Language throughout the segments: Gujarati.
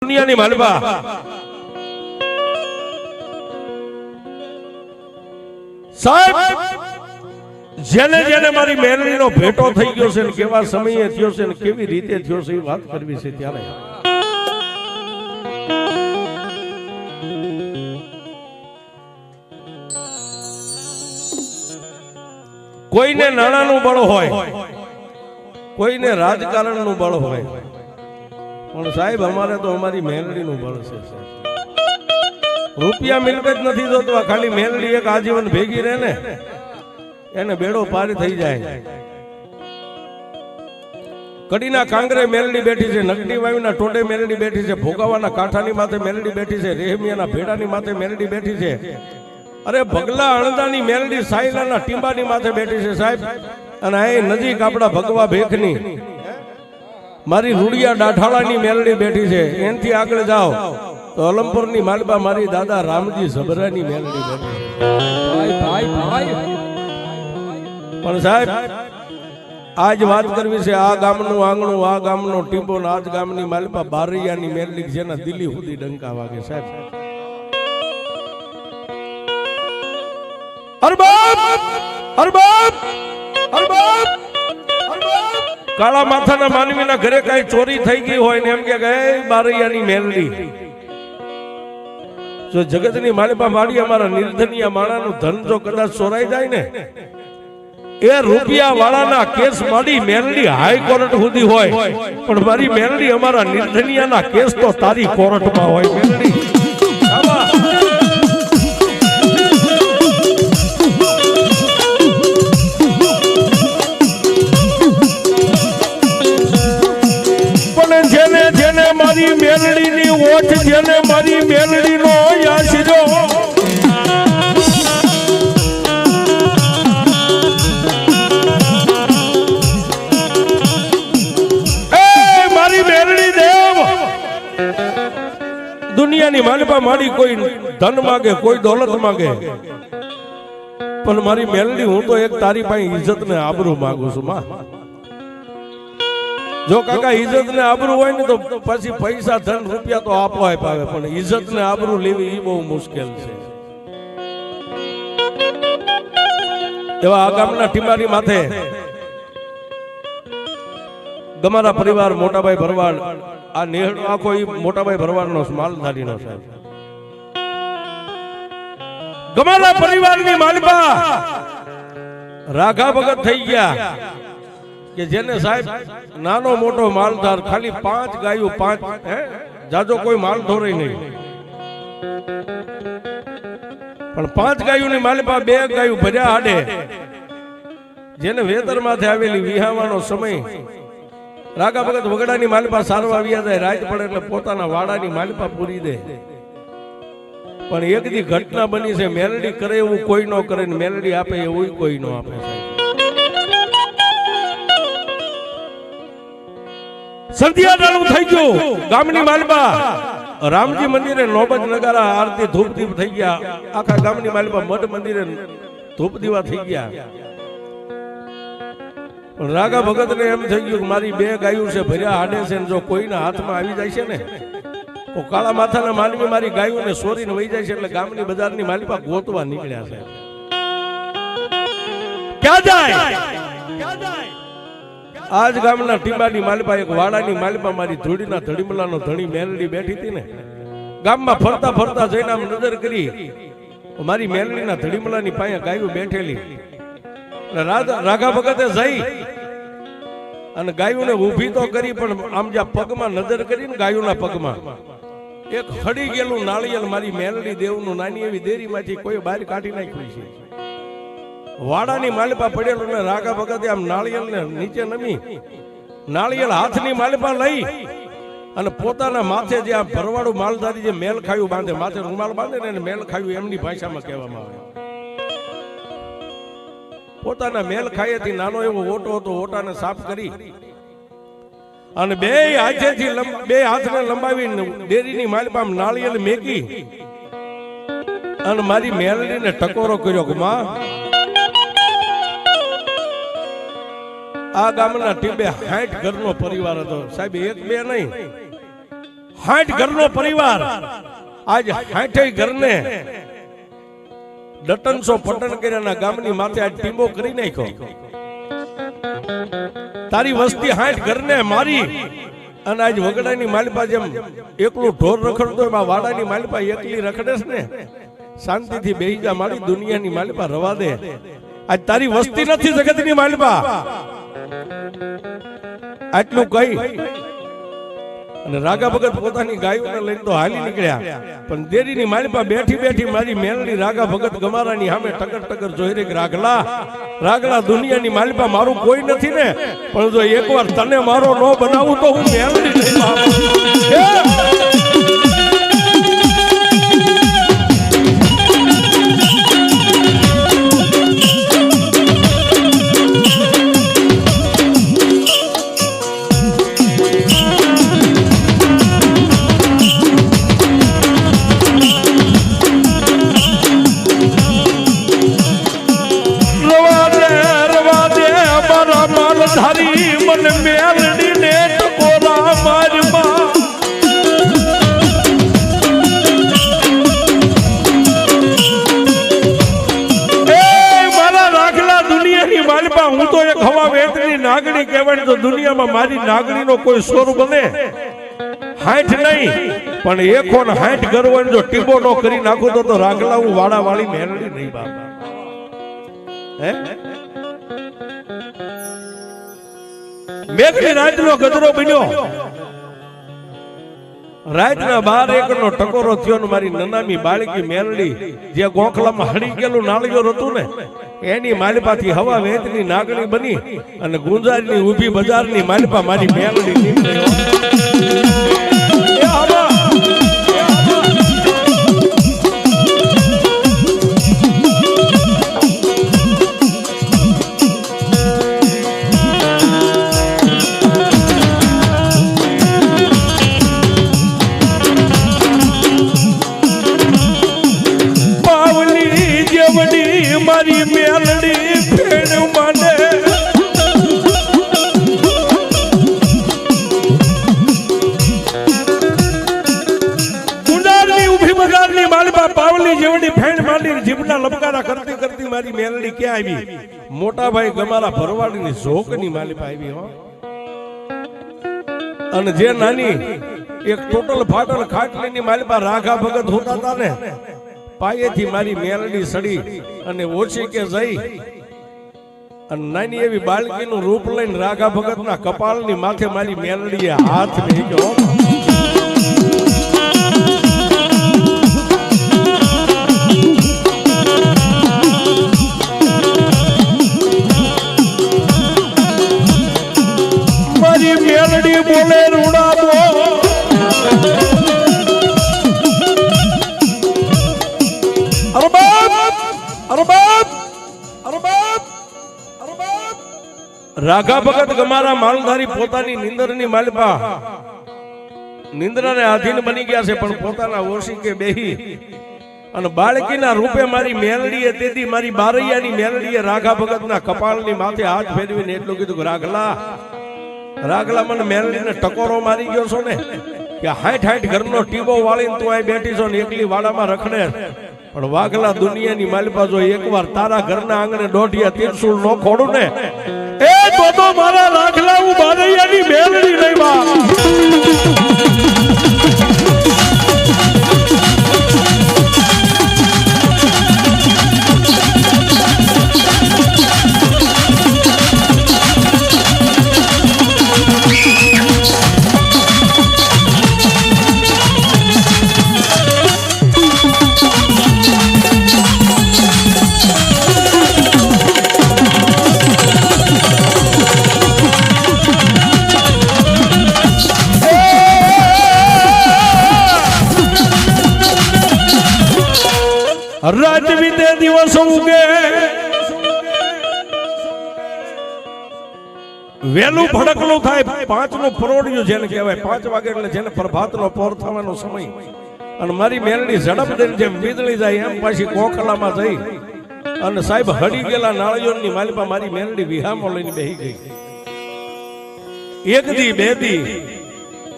દુનિયાની માલબા સાહેબ જેને જેને મારી મેલડીનો ભેટો થઈ ગયો છે ને કેવા સમયે થયો છે ને કેવી રીતે થયો છે એ વાત કરવી છે ત્યારે કોઈને નાણાનું બળ હોય, કોઈને રાજકારણનું બળ હોય, પણ સાહેબ અમારે તો અમારી મેલડીનું બળ છે. રૂપિયા મિલકત નથી જોતો, ખાલી મેલડી એક આજીવન ભેગી રહે ને એને બેડો પાર થઈ જાય. કડીના કાંગરે મેલડી બેઠી છે, નકડી વાયુના ટોડે મેલડી બેઠી છે, ભોગાવાના કાંઠાની માથે મેલડી બેઠી છે, રેહમિયાના ભેડાની માથે મેલડી બેઠી છે, અરે ભગલા અણદાની મેલડી સાયલાના ટીંબાની માથે બેઠી છે સાહેબ. અને અહીં નજીક આપણા ભગવા ભેખની મારી રૂડિયા ડાઠાળાની મેલડી બેઠી છે. એનથી આગળ જાઓ તો અલમપુરની માલબા મારી દાદા રામજી ઝબરાની મેલડી બેઠી છે. પણ સાહેબ આજ વાત કરવી છે આ ગામનું આંગણું, આ ગામનો ટીંબો, આજ ગામની માલબા બારૈયાની મેલડી જેના દિલ્હી સુધી ડંકા વાગે સાહેબ. અરબાબ અરબાબ અરબાબ કાળા માથાના માનવીના ઘરે કઈ ચોરી થઈ ગઈ હોય ને એમ કે ગઈ બારૈયાની મેલડી. જો જગતની માલિપા માડી અમારા નિર્ધનિયા માણાનું ધન જો કદાચ ચોરાઈ જાય ને એ રૂપિયા વાળાના કેસ માડી મેલડી હાઈકોર્ટ સુધી હોય, પણ મારી મેલડી અમારા નિર્ધનિયાના કેસ તો તારી કોર્ટમાં હોય. મેલડી જેને જેને મારી મેલડીની ઓઠ, જેને મારી મેલડીનો યાસજો એ મારી મેલડી દેવ દુનિયાની માલપા માડી કોઈ ધન માગે, કોઈ દોલત માગે, પણ મારી મેલડી હું તો એક તારી પાસે ઇજ્જત ને આબરૂ માંગુ છું માં. જો કાકા ઇજ્જત ને આબરૂ હોય ને તો પછી પૈસા ધન રૂપિયા તો આપો આવે, પણ ઇજ્જત ને આબરૂ લેવી એ બહુ મુશ્કેલ છે. એવા આ ગામના ટીમારી માથે ગમારા પરિવાર મોટાભાઈ ભરવાડ, આ નેહડ આખો ઈ મોટાભાઈ ભરવાડનો માલધારીનો સાહેબ. ગમારા પરિવારની માલપા રાઘા ભગત થઈ ગયા કે જેને સાહેબ નાનો મોટો માલધાર, ખાલી 5 ગાયો, 5 જાજો કોઈ માલ ધોરે નહીં, પણ 5 ગાયોની માલપા 2 ગાયો ભર્યા હાડે, જેને વેતર માથે આવેલી વિહાવાનો સમય રાગા ભગત વગડાની માલપા સારવા આવ્યા જાય, રાત પડે એટલે પોતાના વાડાની માલપા પૂરી દે. પણ એક દી ઘટના બની છે, મેલડી કરે એવું કોઈ ન કરે ને મેલડી આપે એવું કોઈ ન આપે સાહેબ. સંધ્યાડાળું થઈ ગયું ગામની માલબા, રામજી મંદિરે નોબત નગારા આરતી ધૂપ દીપ થઈ ગયા, આખા ગામની માલબા મઠ મંદિરે ધૂપ દીવા થઈ ગયા. પણ રાગા ભગત ને એમ થઈ ગયું કે મારી 2 ગાયો છે ભર્યા હાડે છે, જો કોઈના હાથમાં આવી જાય છે ને તો કાળા માથાના માનવી મારી ગાયોને ચોરીને વહી જાય છે. એટલે ગામની બજારની માલબા ગોતવા નીકળ્યા છે. ક્યાં જાય? આજ ગામના ટીંબાની માલપા, એક વાડાની માલપા મારી ધૂળીના ધડીમલાનો ધણી મેલડી બેઠી હતી ને, ગામમાં ફરતા ફરતા જઈને આમ નજર કરી, મારી મેલડીના ધડીમલાની પાસે ગાયો બેઠેલી. રાઘા ભગતે જઈ અને ગાયોને ઊભી તો કરી, પણ આમ જ્યાં પગમાં નજર કરી ને ગાયોના પગમાં એક ખડી ગયેલું નાળિયેર મારી મેલડી દેવનું નાની એવી દેરીમાંથી કોઈ બહાર કાઢી નાખ્યું છે. વાડાની માલપા પડેલું ને રાગા ભગતે આમ નાળિયેર ને નીચે નમી નાળિયેર હાથની માલપા લઈ અને પોતાના માથે જે આ ભરવાડું માલધારી જે મેલ ખાયું બાંધે, માથે રૂમાલ બાંધે ને મેલ ખાયું એમની ભાષામાં કહેવામાં આવે. પોતાના મેલ ખાયેથી નાનો એવો ઓટો હતો, ઓટાને સાફ કરી અને 2 હાથેથી 2 હાથને લંબાવી ડેરીની માલપા નાળિયેર મેકી અને મારી મેલડીને ટકોરો કર્યો કે માં આ ગામના ટીબે 60 ઘરનો પરિવાર હતો સાહેબ, 1 2 નહીં, 60 ઘરનો પરિવાર આજ 60 ઘરને ડટનસો પટન કર્યાના ગામની માથે આજ ટીંબો કરી નાખ્યો. તારી વસ્તી 60 ઘરને મારી અને આજ વગડાની માલિપા જેમ એકલું ઢોર રખડતો એમાં વાડાની માલિપા એકલી રખડે છે ને. શાંતિથી બેહી જા મારી દુનિયાની માલિપા રવા દે. આજ તારી વસ્તી નથી જગતની માલિપા. આટલું કહી અને રાગા ભગત પોતાની ગાયોને લઈને તો હાલી નીકળ્યા. પણ દેરીની માલિપા બેઠી બેઠી મારી મેલડી રાગા ભગત ગમારાની સામે ટકર ટકર જોઈ રહી. રાગલા રાગલા દુનિયાની માલિપા મારું કોઈ નથી ને, પણ જો એકવાર તને મારો નો બનાવું તો હું મેલડી નહીં મારું. હું તો એક હવા વેતની નાગણી કહેવાય તો દુનિયામાં મારી નાગણીનો કોઈ સ્વર બને 60 નહીં પણ 160 ઘર હોય જો ટીબો નો કરી નાખું તો રાગલા હું વાડા વાળી મેલડી નહીં બાપ. હે મેઘની રાતનો ગદરો બન્યો. રાતના 12 એકરનો ટકોરો થયો ને મારી નનામી બાળકી મેલડી જે ગોખલામાં હળી ગયેલું નાળિયેર હતું ને એની માલિપાથી હવા વેતની નાગણી બની અને ગુંજારની ઊભી બજારની માલિપા મારી મેલડી નીકળી. મારી મેલડી ફેણ મને ગુંડારની ઊભી બજારની માલિપા પાવલી જેવડી ફેણ માંડી જીભના લપકારા કરતી કરતી મારી મેલડી ક્યાં આવી? મોટા ભાઈ ગમારા ભરવાડની ઝોકની માલિપા આવી હો. અને જે નાની એક ટોટલ ફાટલ ખાટલીની માલિપા રાઘા ભગત હોતા હતા ને પાયેથી મારી મેલડી સડી અને ઓછી કે જઈ અને નાની એવી બાળકીનું રૂપ લઈને રાઘા ભગતના કપાળની માથે મારી મેલડીએ હાથ મેક્યો. મારી મેલડી બોલે રૂડા બોલ રાઘા ભગત ગમારા માલધારી પોતાની નિંદરની માલિપા નિંદ્રાને આધીન બની ગયા છે પણ પોતાના ઓશિકે બેહી અને બાળકીના રૂપે મારી મેલડીએ તેથી મારી બારૈયાની મેલડીએ રાઘા ભગતના કપાળની માથે હાથ ફેરવીને એટલું કીધું કે રાગલા મને મેલડીને ટકોરો મારી ગયો છો ને કે 60 ઘરનો ટીબો વાળીને તું અહીં બેઠી છો ને એકલી વાડામાં રખડે. પણ વાઘલા દુનિયાની માલિપા જો એકવાર તારા ઘરના આંગણે દોઢિયા તીરસુલ નો ખોડું ને એ તો મારા રાગલા હું બારૈયાની મેલડી નહીં બા. રાત વીતે દિવસ ઉગે વેલું ભડકલું થાય 5 નું પરોડિયું જેને કહેવાય 5 વાગે એટલે જેને પ્રભાતનો પોર થવાનો સમય અને મારી મેલડી ઝડપ દઈને જેમ વીજળી જાય એમ પાછી કોખલામાં જઈ અને સાહેબ હડી ગયેલા નાળિયોની માલિપા મારી મેલડી વિહામો લઈને બેહી ગઈ. એક દી બે દી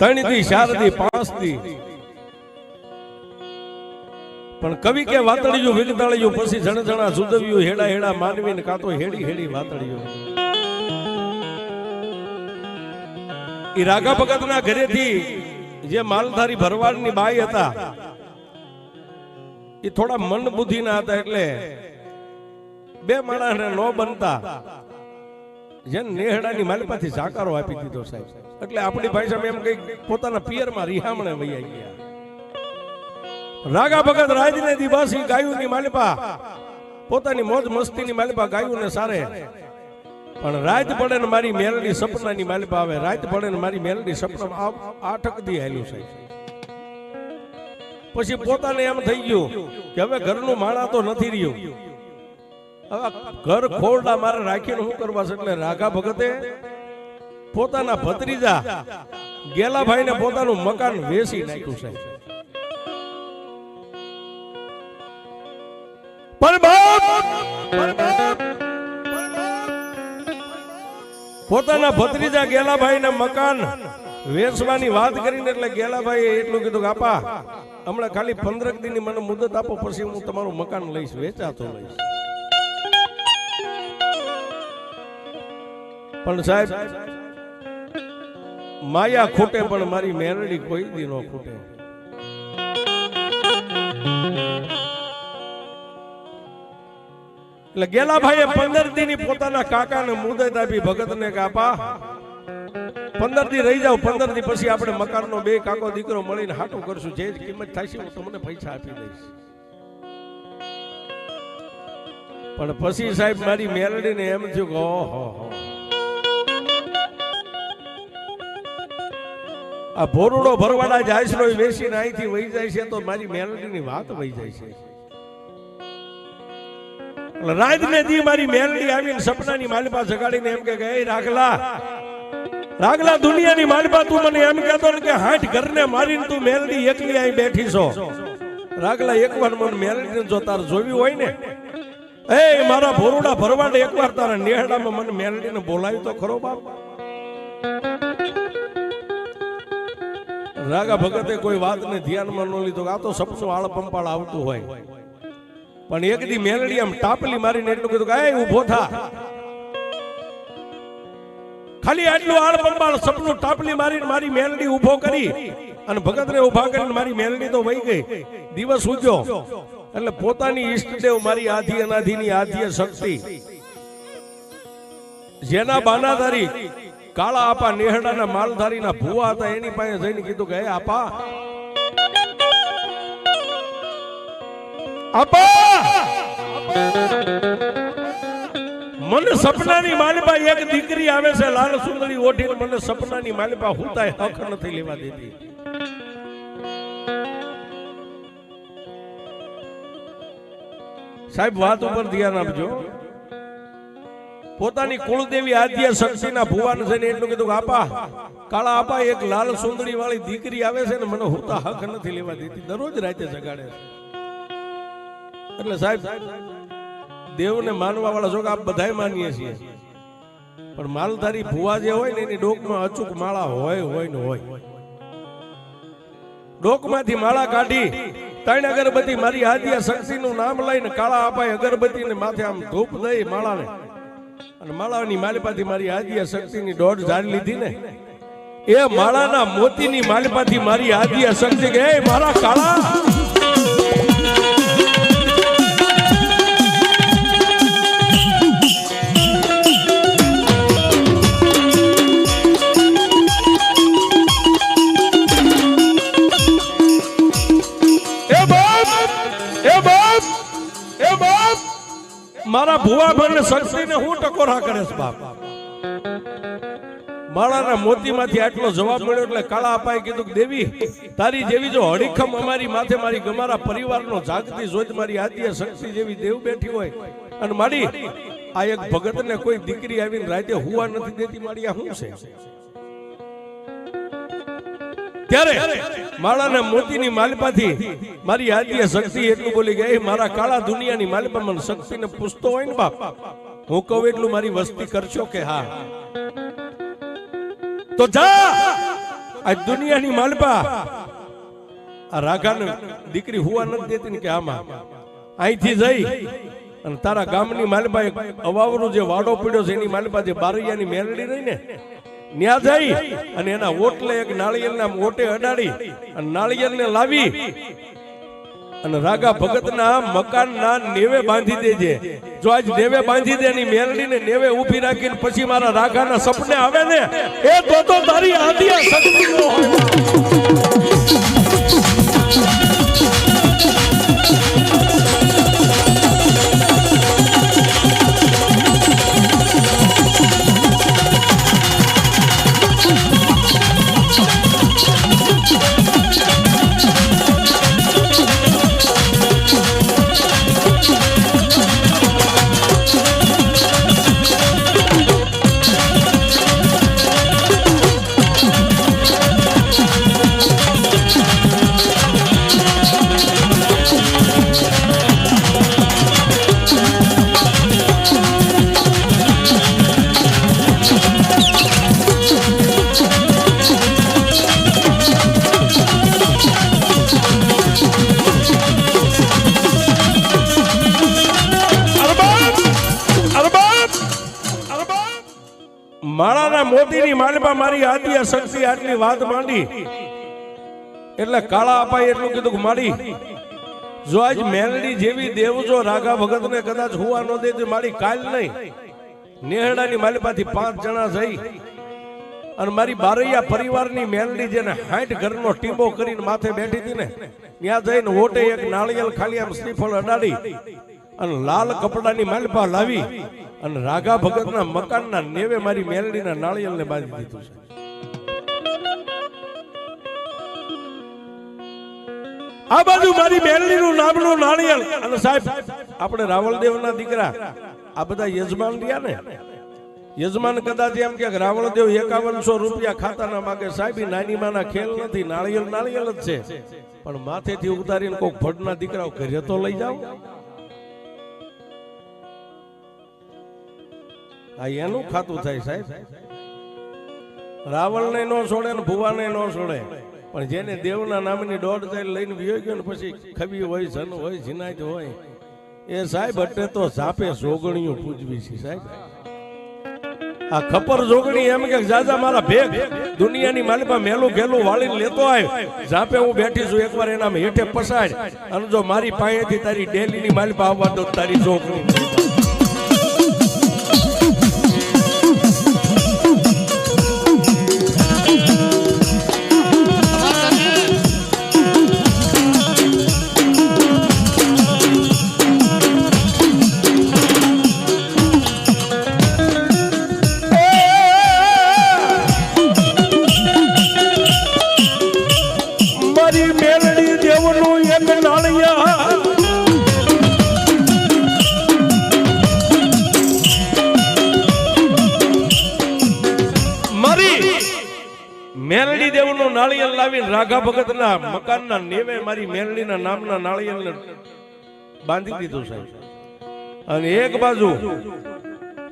3 દી 4 દી 5 દી પણ કવિ કે વાતળિયું વિગતાળિયું પછી જણ જણા સુદવ્યું હેડા હેડા માનવીને કાતો હેડી હેડી વાતળિયું ઈ રાગા ભગતના ઘરેથી જે માલધારી ભરવાડની બાઈ હતા એ થોડા મન બુદ્ધિના હતા એટલે બે માણસને ન બનતા જેને નેહડાની માલિપાથી જાકારો આપી દીધો સાહેબ એટલે આપણી ભાષામાં એમ કઈ પોતાના પિયરમાં રિહામણે વૈયા ગયા રાગા ભગત રાજને દિવાસી ગાયુની માલિપા પોતાની મોજ મસ્તીની માલિપા ગાયુને સારે પણ રાત પડે ને મારી મેલડી સપનાની માલિપા આવે રાત પડે ને મારી મેલડી સપના આઠક દી આલ્યું છે પછી પોતાને એમ થઈ ગયું કે હવે ઘરનું માળા તો નથી રહ્યું હવે ઘર ખોરડા મારે રાખીને શું કરવા છે એટલે રાગા ભગતે પોતાના ભત્રીજા ગેલાભાઈને પોતાનું મકાન વેચી નાખ્યું છે પોતાના ભત્રીજા ગેલાભાઈને મકાન વેચવાની વાત કરીને એટલે ગેલાભાઈએ એટલું કીધું કે આપા હમણાં ખાલી 15 દિનની મને મુદત આપો પછી હું તમારું મકાન લઈશ વેચાતો લઈશ પણ સાહેબ માયા ખૂટે પણ મારી મેરડી કોઈ દી ન ખૂટે એટલે ગેલાભાઈએ 15 દિનની પોતાના કાકાને મુદત આપી ભગતને કે આપા 15 દી રહી જાવ 15 દી પછી આપણે મકાનનો બે કાકો દીકરો મળીને હાટું કરશું જે કિંમત થાય છે હું તમને પૈસા આપી દઈશ પણ પછી સાહેબ મારી મેરડીને એમ થયું કે ઓહો આ ભોરુડો ભરવાડા જાયસનો વેચીને અહીંથી વહી જાય છે તો મારી મેરડીની વાત વહી જાય છે રાજને દી મારી મેલડી આવીને સપનાની માલિપા જગાડીને એમ કે એ રાગલા દુનિયાની માલિપા તું મને એમ કહેતો ને કે 60 ઘરને મારીને તું મેલડી એકલી અહીં બેઠી છો રાગલા એકવાર મને મેલડીને જો તાર જોવી હોય ને એ મારા ભોરુડા ભરવાડ એકવાર તારા નેહડામાં મને મેલડીને બોલાવી તો ખરો બાપ રાગા ભગતે કોઈ વાતને ધ્યાનમાં ન લીધો આ તો સપનું આળ પંપાળ આવતું હોય પણ એક દી મેલડી આમ ટાપલી મારીને એટલું કીધું કે એ ઊભો થા ખાલી આટલું આળ પંપાળ સપનું ટાપલી મારીને મારી મેલડી ઊભો કરી અને ભગતને ઊભા કરીને મારી મેલડી તો વહી ગઈ દિવસ ઉગ્યો એટલે પોતાની ઈષ્ટદેવ મારી આધી અનાધીની આધ્ય શક્તિ જેના બાનાધારી કાળા આપા નેહડાના માલધારીના ભુવા હતા એની પાસે જઈને કીધું કે હે આપા મને સપનાની માલિપા એક દીકરી આવે છે લાલ સુંદરી ઓઢીને મને સપનાની માલિપા હુતાય હક નથી લેવા દેતી સાહેબ વાત ઉપર ધ્યાન આપજો પોતાની કુળદેવી આદ્ય શક્તિના ભુવાને જઈને એટલું કીધું આપા કાળા આપા એક લાલ સુંદરી વાળી દીકરી આવે છે ને મને હુતા હક નથી લેવા દેતી દરરોજ રાતે જગાડે છે એટલે સાહેબ દેવને માનવા વાળા જો કે આપ બધાય માનીએ છીએ પણ માલધારી ભુવા જે હોય ને એની ડોકમાં અચૂક માળા હોય ને હોય ડોકમાંથી માળા કાઢી 3 અગરબત્તી મારી આદ્ય શક્તિનું નામ લઈને કાળા આપાએ અગરબત્તીને માથે આમ ધૂપ દઈ માળાને અને માળાની માલિપાથી મારી આદ્ય શક્તિની દોઢ ઝાડી લીધી ને એ માળાના મોતીની માલિપાથી મારી આદ્ય શક્તિ કે મારા કાળા મારા ભુવા બને શક્તિને હું ટકોરા કરે છે બાપ માળાના મોતીમાંથી આટલો જવાબ મળ્યો એટલે કાળા અપાએ કીધું કે દેવી તારી જેવી જો હડીખમ અમારી માથે મારી ગમારા પરિવારનો જાગતી જોઈ મારી આદ્ય શક્તિ જેવી દેવ બેઠી હોય અને મારી આ એક ભગતને કોઈ દીકરી આવીને રાતે હુવા નથી દેતી મારી આ શું છે ત્યારે માળાના મોતીની માલિપાથી મારી આદ્ય શક્તિ એટલું બોલી ગઈ મારા કાળા દુનિયાની માલિપા મને શક્તિને પૂછતો હોય ને બાપ હું કહું એટલું મારી વસ્તી કરશો કે હા તો જા આ દુનિયાની માલપા આ રાઘાને દીકરી હુવા નથી દેતી ને કે આમાં અહીંથી જઈ અને તારા ગામની માલપા એક અવાવરું જે વાડો પીડ્યો છે એની માલપા જે બારૈયાની મેલડી રહી ને ન્યા જઈ અને એના ઓટલે એક નાળિયેરના ઓટે અડાડી અને નાળિયેરને લાવી અને રાગા ભગતના મકાનના નેવે બાંધી દેજે. જો આજ નેવે બાંધી દે ની મેલડીને નેવે ઊભી રાખીને પછી મારા રાગાના સપને આવે ને એ તો તારી આદિયા શક્તિ નો હોય. માળાના મોતીની માલપા મારી આદિયા શક્તિ આટલી વાત માંડી એટલે કાળા અપાય એટલું કીધું કે માડી જો આજ મેલડી જેવી દેવજો રાગા ભગતને કદાચ હુવા ન દે તો મારી કાલ નહીં નેહડાની માલપાથી 5 જણા જઈ અને મારી બારૈયા પરિવારની મેલડી જેને 60 ઘરનો ટીંબો કરીને માથે બેઠી હતી ને ત્યાં જઈને ઓટે એક નાળિયેર ખાલી આમ શ્રીફળ અડાડી અને લાલ કપડાની માલપા લાવી અને રાગા ભગતના મકાનના નેવે મારી મેલડીના નાળિયેરને બાંધી દીધું છે. આ બાજુ મારી મેલડીનું નામનું નાળિયેર અને સાહેબ આપણે રાવળદેવના દીકરા આ બધા યજમાન રહ્યા ને યજમાન કદાચ એમ કે રાવળદેવ 5100 રૂપિયા ખાતાના માગે સાહેબ નાની માના ખેલ નથી નાળિયેર જ છે પણ માથેથી ઉતારીને કોઈક ભડના દીકરાઓ ઘરે તો લઈ જાવ. આ એનું ખાતું થાય સાહેબ. રાવણને નો છોડે ને ભુવાને નો છોડે પણ જેને દેવના નામની દોડ ચાલ લઈને વિયો ગયો ને પછી ખબી હોય જન હોય જીનાત હોય એ સાહેબ એટલે તો ઝાપે જોગણીઓ પૂજવી છે સાહેબ. આ ખપર જોગણી એમ કે જાજા મારા ભેગ દુનિયાની માલપા મેલું ઘેલું વાળીને લેતો આવ ઝાપે હું બેઠી છું એકવાર એના હેઠે પસાડ અને જો મારી પાસેથી તારી ડેલીની માલપા આવવા દો તારી જોગણી મેલડી દેવનું નાળિયેર લાવીને રાઘા ભગતના મકાનના નેવે મારી મેલડીના નામના નાળિયેરને બાંધી દીધું સાહેબ. અને એક બાજુ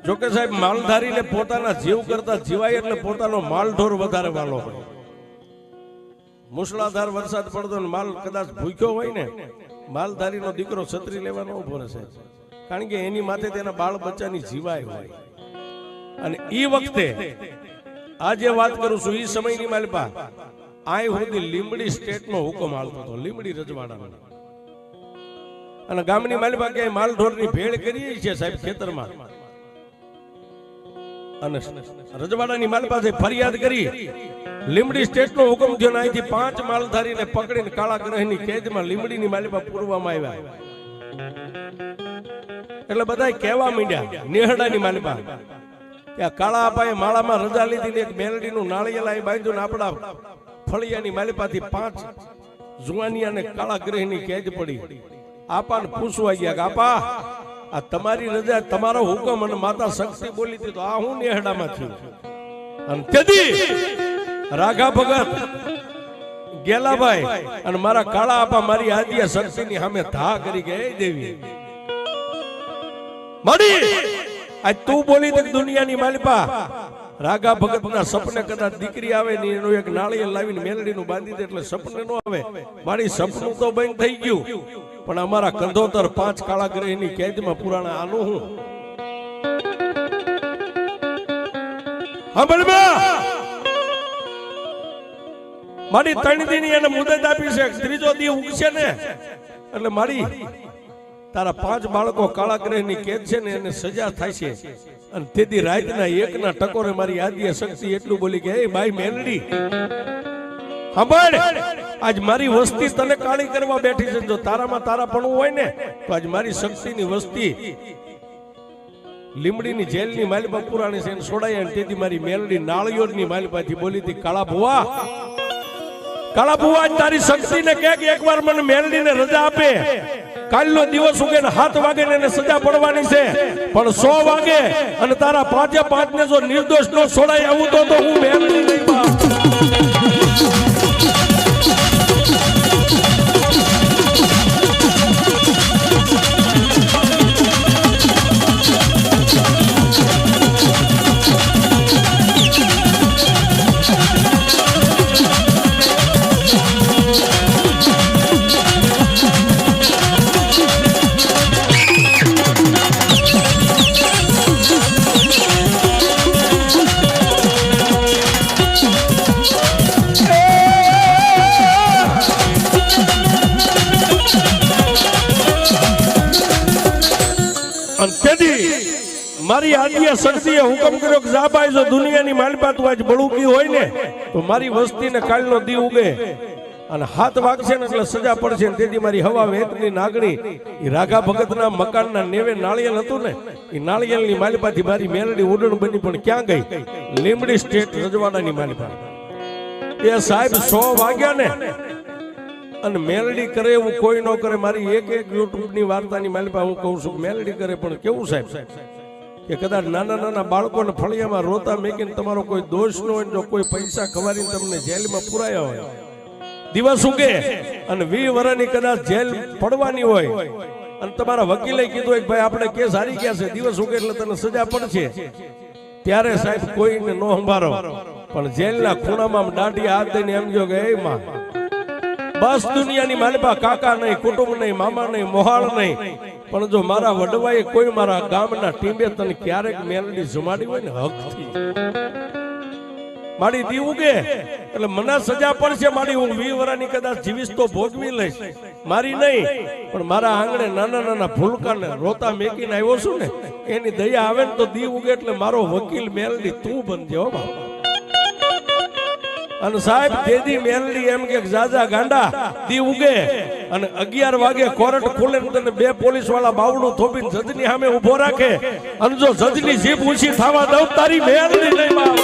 જોકે સાહેબ માલધારીને પોતાના જીવ કરતા જીવાય એટલે પોતાનો માલઢોર વધારે વાલો હોય. મુસળાધાર વરસાદ પડતો ને માલ કદાચ ભૂખ્યો હોય ને માલધારીનો દીકરો છત્રી લેવાનો ઉભો રહેશે કારણ કે એની માથે તેના બાળ બચ્ચાની જીવાય હોય. અને ઈ વખતે આજે વાત કરું છું ઈ સમયની માલપા આય સુધી લીંબડી સ્ટેટનો હુકમ હાલતો હતો લીંબડી રજવાડાનો અને ગામની માલપા ક્યાંય માલઢોરની ભેળ કરી છે સાહેબ ખેતરમાં અને રજવાડાની માલપા ફરિયાદ કરી લીંબડી સ્ટેટનો હુકમ થયો ને અહીંથી 5 માલધારીને પકડીને કાળા ગ્રહની કેદમાં લીંબડીની માલપા પૂરવામાં આવ્યા. એટલે બધા કહેવા માંડ્યા નેહડાની માલપા કાળા અપાએ માળામાં રજા લીધી એક મેલડીનું નાળિયેર બાંધ્યું ને આપણા ફળિયાની માલપાથી 5 જુવાનિયાને કાળા ગ્રહની કેદ પડી. આપાને પૂછવા ગયા કે આપા આ તમારી રજા તમારો હુકમ અને માતા શક્તિ બોલી હતી તો આ હું નેહડામાં થયું. અને તેથી રાઘા ભગત ગેલાભાઈ અને મારા કાળા આપા મારી આદિયા શક્તિની સામે ધા કરી ગયા દેવી મડી આજ તું બોલી તો દુનિયાની માલપા રાગા ભગતના સપને કદાચ દીકરી આવે ને એનું એક નાળિયેર લાવીને મેલડીનું બાંધી દે એટલે સપને નો આવે. મારી સપનું તો બંધ થઈ ગયું, પણ અમારા કંધોતર 5 કાળાગ્રહની કેદમાં પુરાણા આનું હું મારી 3 દિન એને મુદત આપી છે. ત્રીજો દી ઉગશે ને એટલે મારી તારા 5 બાળકો કાળાગ્રહની કેદ છે ને એને સજા થાય છે. અને તેથી રાતના 1ના ટકોરે મારી આદ્ય શક્તિ એટલું બોલી કે એ બાઈ મેલડી સાંભળ, આજ મારી વસ્તી તને કાળી કરવા બેઠી છે. જો તારામાં તારાપણું હોય ને તો આજ મારી શક્તિની વસ્તી લીમડીની જેલની માલિપા પુરાણી છે છોડાય. અને તેથી મારી મેલડી નાળિયોરની માલિપાથી બોલી હતી કાળા ભુવા આજ તારી શક્તિને કે એકવાર મને મેલડીને રજા આપે. કાલનો દિવસ ઉગે ને 7 વાગે એને સજા પડવાની છે, પણ 100 વાગે અને તારા 5 ને જો નિર્દોષ નો છોડાય આવું તો હું મેલડી નહીં બા. મારી આદ્ય શક્તિએ હુકમ કર્યો કે જા ભાઈ, જો દુનિયાની માલિપા તું આજ બળુકી હોય ને તો મારી વસ્તીને કાલનો દી ઉગે અને 7 વાગશે ને એટલે સજા પડશે. તેથી મારી હવા વેતની નાગણી એ રાઘા ભગતના મકાનના નેવે નાળિયેર હતું ને એ નાળિયેરની માલિપાથી મારી મેલડી ઉડણ બની. પણ ક્યાં ગઈ? લીમડી સ્ટેટ રજવાડાની માલિપા. એ સાહેબ 100 વાગ્યા ને અને મેલડી કરે એવું કોઈ ન કરે. મારી એક યુટ્યુબની વાર્તાની માલિપા હું કહું છું મેલડી કરે, પણ કેવું સાહેબ કે કદાચ નાના બાળકોને ફળિયામાં રોતા મેકીને તમારો કોઈ દોષ ન હોય, જો કોઈ પૈસા ખવારીને તમને જેલમાં પુરાયા હોય, દિવસ ઉગે અને 20 વર્ષની કદાચ જેલ પડવાની હોય અને તમારા વકીલે કીધું હોય કે ભાઈ આપણે કેસ હારી ગયા છે, દિવસ ઉગે એટલે તને સજા પડશે, ત્યારે સાહેબ કોઈને ન સંભાળો. પણ જેલના ખૂણામાં દાઢી હાથ દઈને એમ જો કે એ માં બસ દુનિયાની માલિપા કાકા નહીં, કુટુંબ નહીં, મામા નહીં, મોહાળ નહીં, પણ જો મારા વડવાએ કોઈ મારા ગામના ટીંબે તને ક્યારેક મેલડી જમાડી હોય ને હકથી મારી દી ઉગે એટલે મને સજા પડશે. મારી હું 20 વર્ષની કદાચ જીવીશ તો ભોગવી લઈશ, મારી નહીં. પણ મારા આંગણે નાના ભૂલકાને રોતા મેકીને આવ્યો છું ને એની દયા આવે ને તો દી ઉગે એટલે મારો વકીલ મેલડી તું બનજે હો બાપા. અને સાહેબ તેદી મેલડી એમ કે જાજા ગાંડા દી ઉગે અને 11 વાગે કોર્ટ ખુલે ને તને 2 પોલીસ વાળા બાવડું થોપીને જજની સામે ઉભો રાખે અને જો જજની જીભ ઊંચી થવા દઉં તારી મેલડી નહીં બાપ.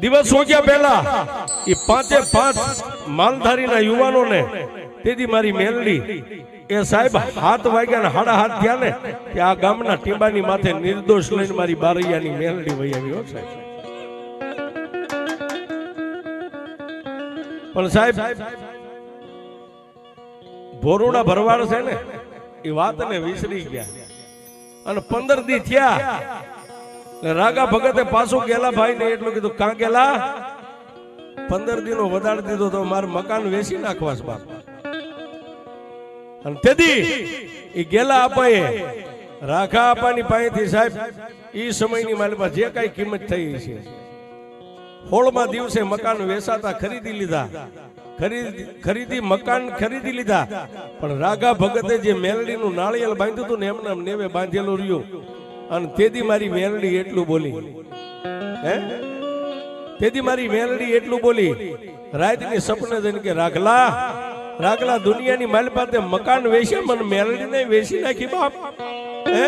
દિવસ સોચ્યા પહેલા એ 5 માલધારીના યુવાનોને તેથી મારી મેલડી એ સાહેબ 7 વાગ્યા ને 7:30 થયા ને કે આ ગામના ટીંબાની માથે નિર્દોષ લઈને મારી બારૈયાની મેલડી વહી આવી હો સાહેબ. પણ સાહેબ ભોરુડા ભરવાડ છે ને એ વાતને વિસરી ગયા અને 15 દી થયા રાગા ભગતે પાછું ગેલા ભાઈ ને એટલું કીધું કાં ગેલા 15 દિનો વધારે દીધો તો મારું મકાન વેચી નાખવાસ બાપ. અને તેથી એ ગેલા અપાએ રાઘા અપાની પાસેથી સાહેબ ઈ સમયની મારી પાસે જે કઈ કિંમત થઈ છે 16મા દિવસે મકાન વેચાતા ખરીદી લીધા. ખરીદી મકાન ખરીદી લીધા, પણ રાગા ભગતે જે મેલડીનું નાળિયેર બાંધ્યું હતું ને એમને નેવે બાંધેલું રહ્યું. અને તેથી મારી મેલડી એટલું બોલી, હે તેથી મારી મેલડી એટલું બોલી રાતની સપને જઈને કે રાગલા રાગલા દુનિયાની માલપાતે મકાન વેચે મને મેલડીને વેચી નાખી બાપ. હે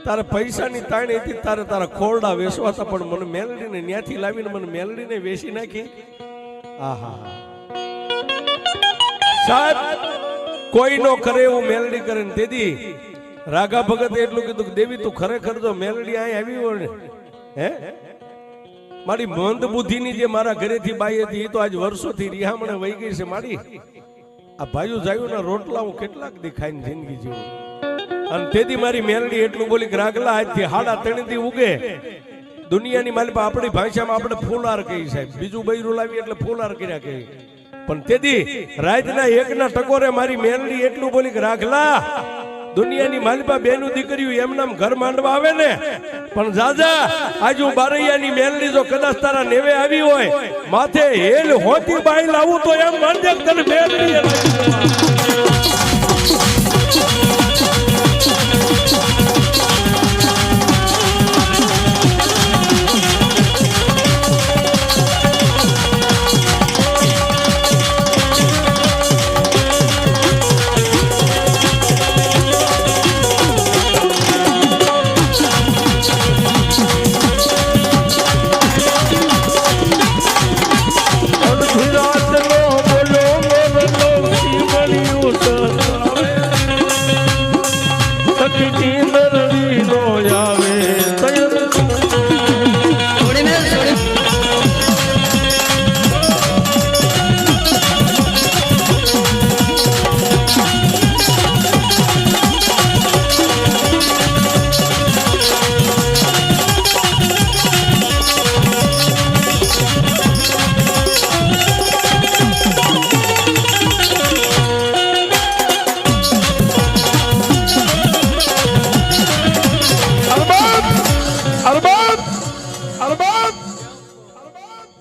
તારે પૈસાની તાણી હતી, તારે તારા ખોરડા વેચવાતા, પણ મને મેલડીને ન્યાથી લાવીને મને મેલડીને વેચી નાખી. આહા સાહેબ કોઈ નો કરે એવું મેલડી કરે ને. તેથી રાગા ભગતે એટલું કીધું કે દેવી તું ખરેખર જો મેલડી અહીં આવી હોય ને, હે મારી મંદ બુદ્ધિની જે મારા ઘરેથી બાઈ હતી એ તો આજ વર્ષોથી રિહામણે વહી ગઈ છે. મારી આ ભાઈઓ જાયુના રોટલા હું કેટલાક દેખાઈને જિંદગી જીવું. અને તેથી મારી મેલડી એટલું બોલી કે રાગલા આજથી 3:30 ઉગે. દુનિયાની માલિપા આપણી ભાષામાં આપણે ફૂલાર કહી સાહેબ, બીજું બૈરું લાવી એટલે ફૂલાર કર્યા કહી. પણ તેથી રાતના 1ના ટકોરે મારી મેલડી એટલું બોલી કે રાગલા દુનિયાની માલિપા બેનું દીકરીઓ એમ નામ ઘર માંડવા આવે ને, પણ જાજા આજુ બારૈયાની મેલડી જો કદાચ તારા નેવે આવી હોય માથે હેલ હોતી બાઈ લાવું તો એમ માનજે તને મેલડી.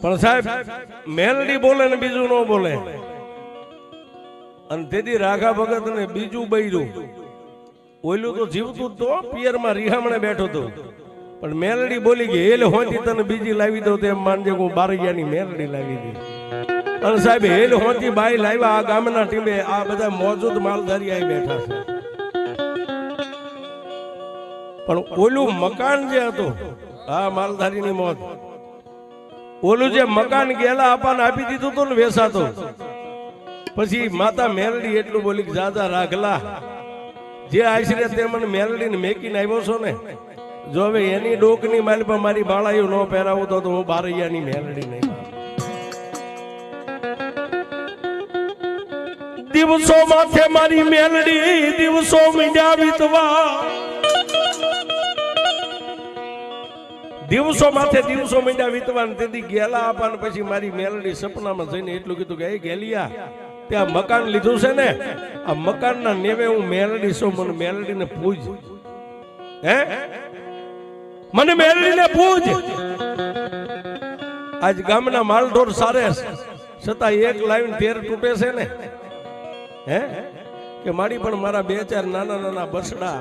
પણ સાહેબ મેલડી બોલે ને બીજું ન બોલે. અને તેથી રાઘા ભગત ને બીજું બૈરું ઓલું તો જીવતું તો પિયરમાં રિહામણે બેઠો હતો, પણ મેલડી બોલી કે હેલ હોતી તને બીજી લાવી દઉં તો એમ માનજે હું બારૈયાની મેલડી લાવી દી. અને સાહેબ હેલ હોતી બાઈ લાવ્યા. આ ગામના ટીમે આ બધા મોજૂદ માલધારી આવી બેઠા છે. પણ ઓલું મકાન જે હતું આ માલધારીની મોજ, ઓલું જે મકાન ગેલા આપાને આપી દીધું હતું ને વેસાતો, પછી માતા મેલડી એટલું બોલી કે જાજા રાગલા જે આશરે તે મને મેલડીને મેકીને આવ્યો છો ને, જો હવે એની ડોકની માલ પર મારી બાળાયું ન પહેરાવું તો હું બારૈયાની મેલડી નહીં. દિવસો માથે મારી મેલડી દિવસો મીંડ્યા વીતવા, દિવસો માથે દિવસો મીંડા વીતવાન. તેથી ગેલા આપાને પછી મારી મેલડી સપનામાં જઈને એટલું કીધું કે એ ગેલિયા ત્યાં મકાન લીધું છે ને, આ મકાનના નેવે હું મેલડી છું, મને મેલડીને પૂજ. હે મને મેલડીને પૂજ. આજ ગામના માલઢોર સારે છતાં એક લાઈન 13 તૂટે છે ને, હે કે મારી પણ મારા 2-4 નાના નાના બસડા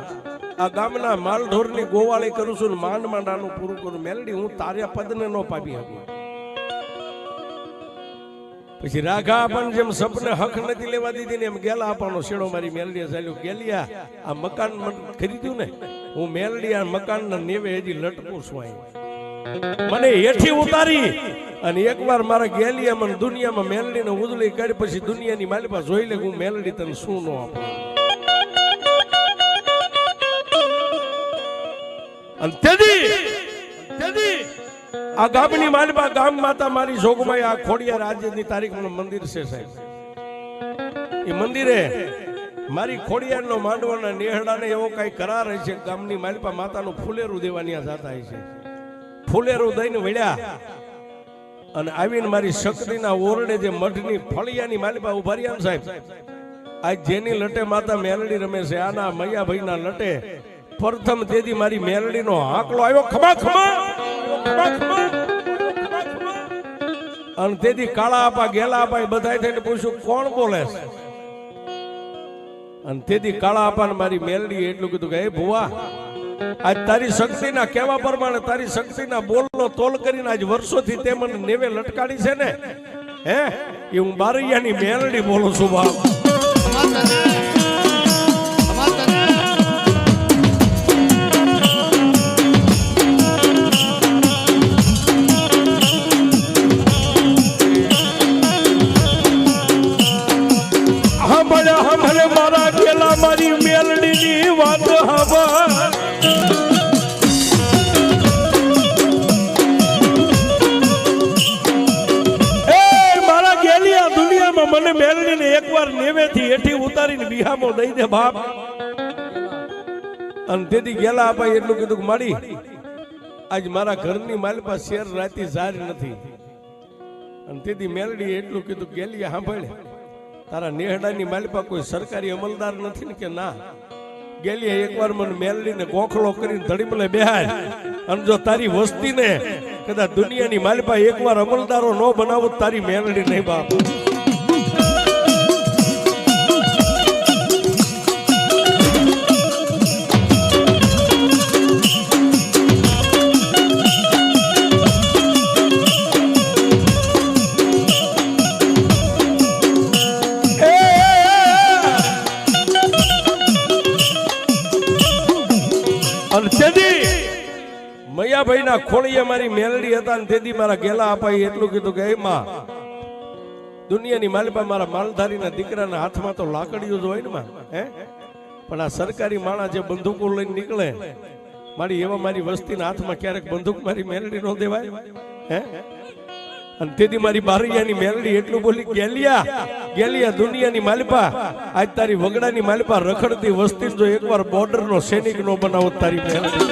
આ ગામના માલઢોરની ગોવાળી કરું છું ને માંડ માંડાનું પૂરું કરું. મેલડી હું તાર્યા પદને નો પામી આપું. પછી રાઘા પણ જેમ સપને હક નથી લેવા દીધી ને એમ ગેલા આપવાનો શેડો મારી મેલડીએ ચાલ્યો. ગેલિયા આ મકાન ખરીદ્યું ને, હું મેલડી આ મકાનના નેવે હજી લટકું છું. મને હેઠી ઉતારી અને એકવાર મારા ગેલિયા મને દુનિયામાં મેલડીને ઉજળી કાઢી પછી દુનિયાની માલિપા જોઈ લે હું મેલડી તને શું નો આપું. અને તેથી આ ગામની માલિપા ગામ માતા મારી જોગમાઈ આ ખોડિયાર આજની તારીખનું મંદિર છે સાહેબ. એ મંદિરે મારી ખોડિયારનો માંડવાના નેહડાને એવો કઈ કરાર છે. ગામની માલિપા માતાનું ફૂલેરું દેવાની જાતા છે. ફૂલેરું દઈને વળ્યા અને આવીને મારી શક્તિના ઓરડે જે મઢની ફળિયાની માલિપા ઉભા રહ્યા સાહેબ. આજ જેની લટે માતા મેલડી રમે છે, આના મૈયાભાઈના લટે પ્રથમ તેથી મારી મેલડીનો હાકલો આવ્યો, ખમા ખમા ખમા ખમા. અને તેથી કાળા આપા ગેલા આપા એ બધા થઈને પૂછ્યું કોણ બોલે છે? અને તેથી કાળા આપાને મારી મેલડી એટલું કીધું કે હે ભુવા, આજ તારી શક્તિના કહેવા પ્રમાણે તારી શક્તિના બોલનો તોલ કરીને આજ વર્ષોથી તે મને નેવે લટકાડી છે ને, હે એ હું બારૈયાની મેલડી બોલું છું બાપ. હમણે મારા ગેલા મારી મેલડીની વાત હવા મને મેલડીને એકવાર નેવેથી હેઠી ઉતારીને બિહામો દઈ દે બાપ. અને તેથી ગેલા આપા એટલું કીધું કે માડી આજ મારા ઘરની માલપા શેર રાતી જારી નથી. અને તેથી મેલડી એટલું કીધું ગેલિયા સાંભળે, તારા નેહડાની માલપા કોઈ સરકારી અમલદાર નથી ને કે ના? ગેલિયા એકવાર મને મેલડીને ગોખલો કરીને ધડીમલે બેહાય, અને જો તારી વસ્તીને કદાચ દુનિયાની માલપા એકવાર અમલદારો ન બનાવો તારી મેલડી નહીં બાપ. મૈયાભાઈ ના ખોળીએ મારી મેલડી હતા ને તેથી મારા ગેલા અપાઈ એટલું કીધું કે એમાં દુનિયાની માલપા મારા માલધારીના દીકરાના હાથમાં તો લાકડીઓ જ હોય ને માં, હે પણ આ સરકારી માણસ જે બંદૂકો લઈને નીકળે મારી એવા મારી વસ્તીના હાથમાં ક્યારેક બંદૂક મારી મેલડી નો દેવાય, હે? અને તેથી મારી બારૈયાની મેલડી એટલું બોલી, ગેલિયા દુનિયાની માલપા આજ તારી વગડાની માલપા રખડતી વસ્તી જો એકવાર બોર્ડર નો સૈનિક નો બનાવો તારી મેલડી.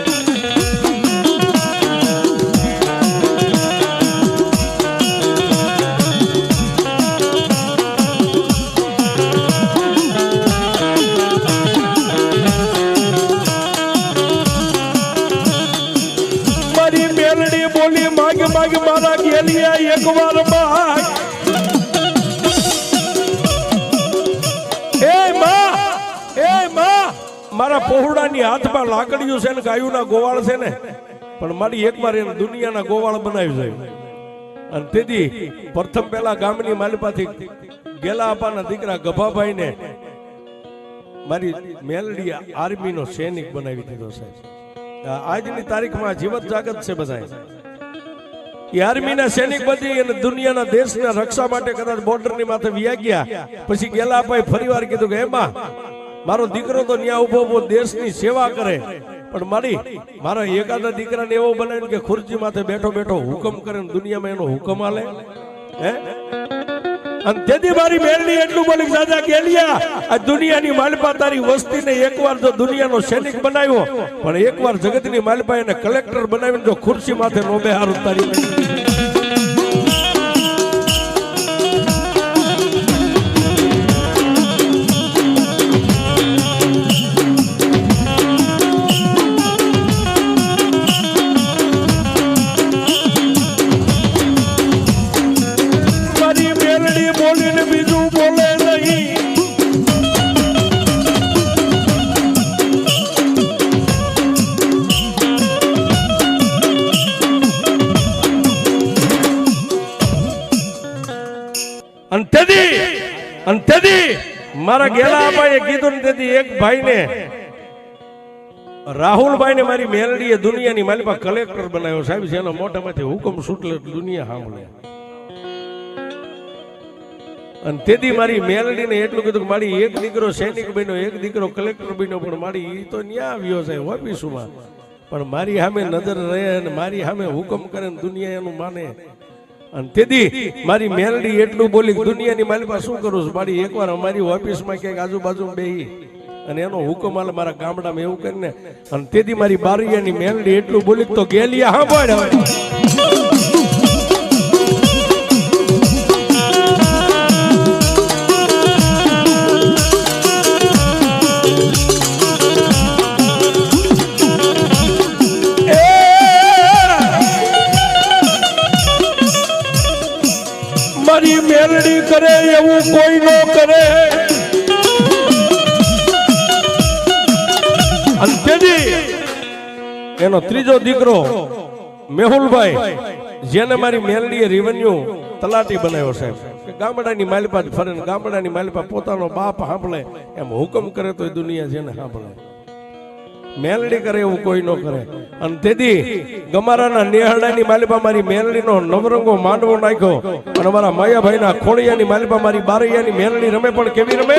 માગ મારા ગેલિયા એકવાર માગ, એ માં મારા પહોળાની હાથમાં લાકડીઓ છે ને ગાયુના ગોવાળ છે ને, પણ મારી એકવાર એને દુનિયાના ગોવાળ બનાવી જાય. અને તેથી પ્રથમ પેલા ગામની માલપાથી ગેલા અપાના દીકરા ગભાભાઈ ને મારી મેલડી આર્મીનો સૈનિક બનાવી દીધો છે. આજની તારીખમાં જીવત જાગત છે બધા આર્મીના સૈનિક બની અને દુનિયાના દેશના રક્ષા માટે કદાચ બોર્ડરની માથે વ્યા ગયા. પછી ગેલા અપાએ ફરીવાર કીધું કે એમાં મારો દીકરો તો ન્યા ઉભો ઉભો દેશની સેવા કરે, પણ મારા એકાદા દીકરાને એવો બનાવીને કે ખુરશી માથે બેઠો બેઠો હુકમ કરે ને દુનિયામાં એનો હુકમ આલે, હે? અને તેથી મારી મેલડી એટલું બોલી, દાદા ગેલિયા આ દુનિયાની માલપા તારી વસ્તીને એકવાર જો દુનિયાનો સૈનિક બનાવ્યો, પણ એકવાર જગતની માલપા એને કલેક્ટર બનાવીને જો ખુરશી માથે નો બેહારું તારી. મારા ગેલા અપાએ કીધું ને તેથી એક ભાઈને રાહુલભાઈ ને મારી મેલડીએ દુનિયાની માલપા કલેક્ટર બનાવ્યો. સાહેબ જેનો મોઢામાંથી હુકમ છૂટલે દુનિયા સાંભળે. અને તેથી મારી મેલડીને એટલું કીધું કે મારી એક દીકરો સૈનિક બન્યો, એક દીકરો કલેક્ટર બન્યો, પણ મારી ઈ તો ન્યા આવ્યો છે ઓફિસમાં, પણ મારી સામે નજર રહે અને મારી સામે હુકમ કરે ને દુનિયા એનું માને. અને તેથી મારી મેલડી એટલું બોલી, દુનિયાની માલપા શું કરું છું? મારી એકવાર અમારી ઓફિસમાં ક્યાંક આજુબાજુ બેહી અને એનો હુકમ આલે મારા ગામડામાં એવું કરીને. અને તેથી મારી બારૈયાની મેલડી એટલું બોલી તો ગેલિયા સાંભળ હવે. મારી મેલડી કરે એવું કોઈ ન કરે. અને તેથી એનો ત્રીજો દીકરો મેહુલભાઈ, જેને મારી મેલડીએ રેવન્યુ તલાટી બનાવ્યો સાહેબ, કે ગામડાની માલિપા જ ફરે, ગામડાની માલિપા પોતાનો બાપ સાંભળે એમ હુકમ કરે તો દુનિયા જેને સાંભળે. મેલડી કરે એવું કોઈ ન કરે. અને તેથી ગમારાના નેહડાની માલિપા મારી મેલડીનો નવરંગો માંડવો નાખ્યો. અને મારા માયાભાઈના ખોડિયાની માલિપા મારી બારૈયાની મેલડી રમે, પણ કેવી રમે?